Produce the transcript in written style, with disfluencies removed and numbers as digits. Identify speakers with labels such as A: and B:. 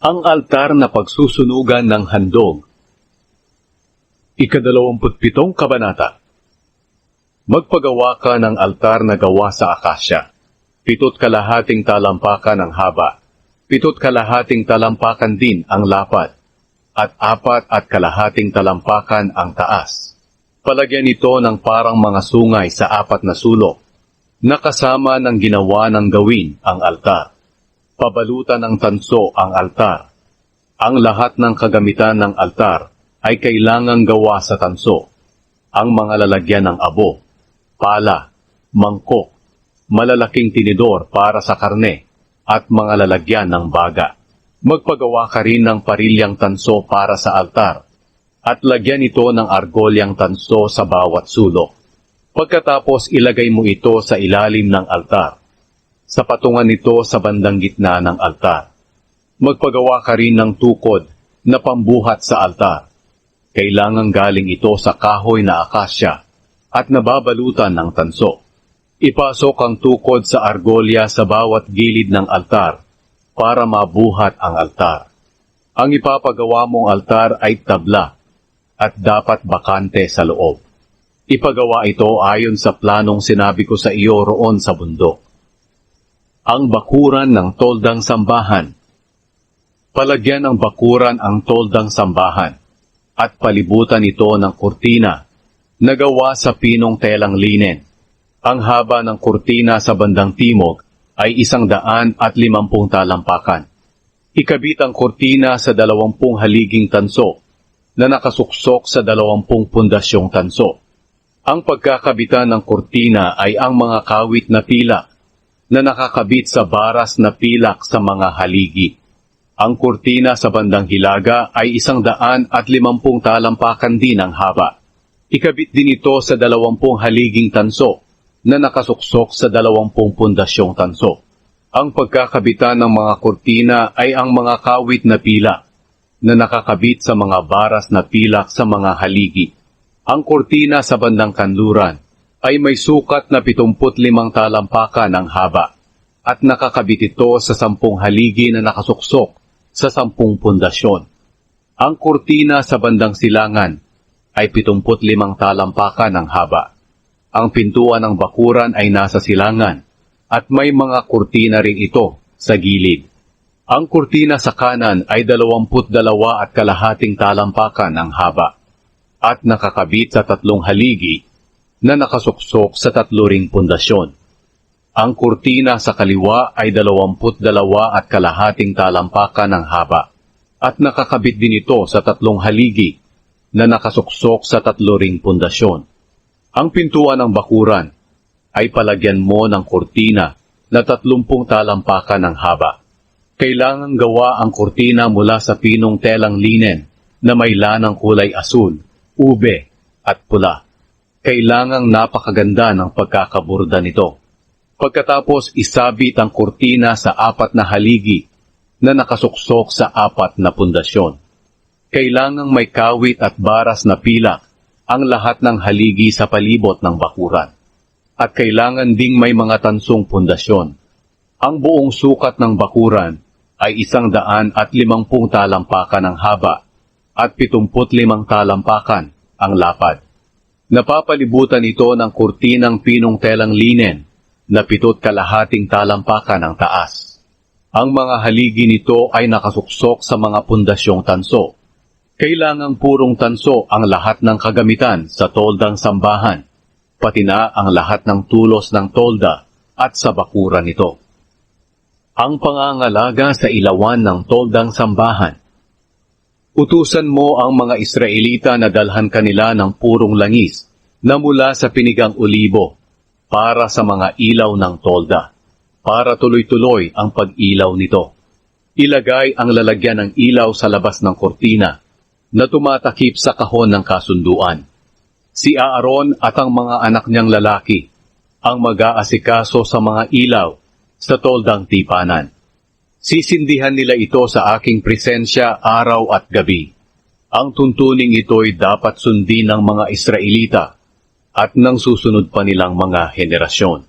A: Ang altar na pagsusunugan ng handog. Ika-27 kabanata. Magpagawa ka ng altar na gawa sa akasya. 7.5 talampakan ang haba. 7.5 talampakan din ang lapad. At 4.5 talampakan ang taas. Palagyan ito ng parang mga sungay sa 4 na sulok. Nakasama ng ginawa ng gawin ang altar. Pabalutan ng tanso ang altar. Ang lahat ng kagamitan ng altar ay kailangang gawa sa tanso. Ang mga lalagyan ng abo, pala, mangkok, malalaking tinidor para sa karne, at mga lalagyan ng baga. Magpagawa ka rin ng parilyang tanso para sa altar, at lagyan ito ng argolyang tanso sa bawat sulok. Pagkatapos ilagay mo ito sa ilalim ng altar. Sa patungan nito sa bandang gitna ng altar. Magpagawa ka rin ng tukod na pambuhat sa altar. Kailangang galing ito sa kahoy na akasya at nababalutan ng tanso. Ipasok ang tukod sa argolya sa bawat gilid ng altar para mabuhat ang altar. Ang ipapagawa mong altar ay tabla at dapat bakante sa loob. Ipagawa ito ayon sa planong sinabi ko sa iyo roon sa bundok. Ang bakuran ng toldang sambahan. Palagyan ng bakuran ang toldang sambahan at palibutan ito ng kurtina na gawa sa pinong telang linen. Ang haba ng kurtina sa bandang timog ay 150 talampakan. Ikabit ang kurtina sa 20 haliging tanso na nakasuksok sa 20 pundasyong tanso. Ang pagkakabitan ng kurtina ay ang mga kawit na pila na nakakabit sa baras na pilak sa mga haligi. Ang kurtina sa bandang hilaga ay 150 talampakan din ang haba. Ikabit din ito sa 20 haliging tanso na nakasuksok sa 20 pundasyong tanso. Ang pagkakabitan ng mga kurtina ay ang mga kawit na pila na nakakabit sa mga baras na pilak sa mga haligi. Ang kurtina sa bandang kanluran ay may sukat na 75 talampakan ang haba at nakakabit ito sa 10 haligi na nakasuksok sa 10 pundasyon. Ang kurtina sa bandang silangan ay 75 talampakan ang haba. Ang pintuan ng bakuran ay nasa silangan at may mga kurtina rin ito sa gilid. Ang kurtina sa kanan ay 22.5 talampakan ang haba at nakakabit sa 3 haligi na nakasuksok sa 3 ring pundasyon. Ang kurtina sa kaliwa ay 22.5 talampakan ng haba at nakakabit din ito sa 3 haligi na nakasuksok sa 3 ring pundasyon. Ang pintuan ng bakuran ay palagyan mo ng kurtina na 30 talampakan ng haba. Kailangang gawa ang kurtina mula sa pinong telang linen na may lanang kulay asul, ube at pula. Kailangang napakaganda ng pagkakaburda nito. Pagkatapos isabit ang kurtina sa 4 na haligi na nakasuksok sa 4 na pundasyon. Kailangang may kawit at baras na pilak ang lahat ng haligi sa palibot ng bakuran. At kailangan ding may mga tansong pundasyon. Ang buong sukat ng bakuran ay 150 talampakan ang haba at 75 talampakan ang lapad. Napapalibutan ito ng kurtinang pinong telang linen na 7.5 talampakan ang taas. Ang mga haligi nito ay nakasuksok sa mga pundasyong tanso. Kailangang purong tanso ang lahat ng kagamitan sa toldang sambahan, pati na ang lahat ng tulos ng tolda at sa bakuran nito. Ang pangangalaga sa ilawan ng toldang sambahan. Utusan mo ang mga Israelita na dalhan kanila ng purong langis na mula sa pinigang olibo para sa mga ilaw ng tolda, para tuloy-tuloy ang pag-ilaw nito. Ilagay ang lalagyan ng ilaw sa labas ng kortina na tumatakip sa kahon ng kasunduan. Si Aaron at ang mga anak niyang lalaki ang mag-aasikaso sa mga ilaw sa toldang tipanan. Sisindihan nila ito sa aking presensya araw at gabi. Ang tuntuning ito'y dapat sundin ng mga Israelita at ng susunod pa nilang mga henerasyon.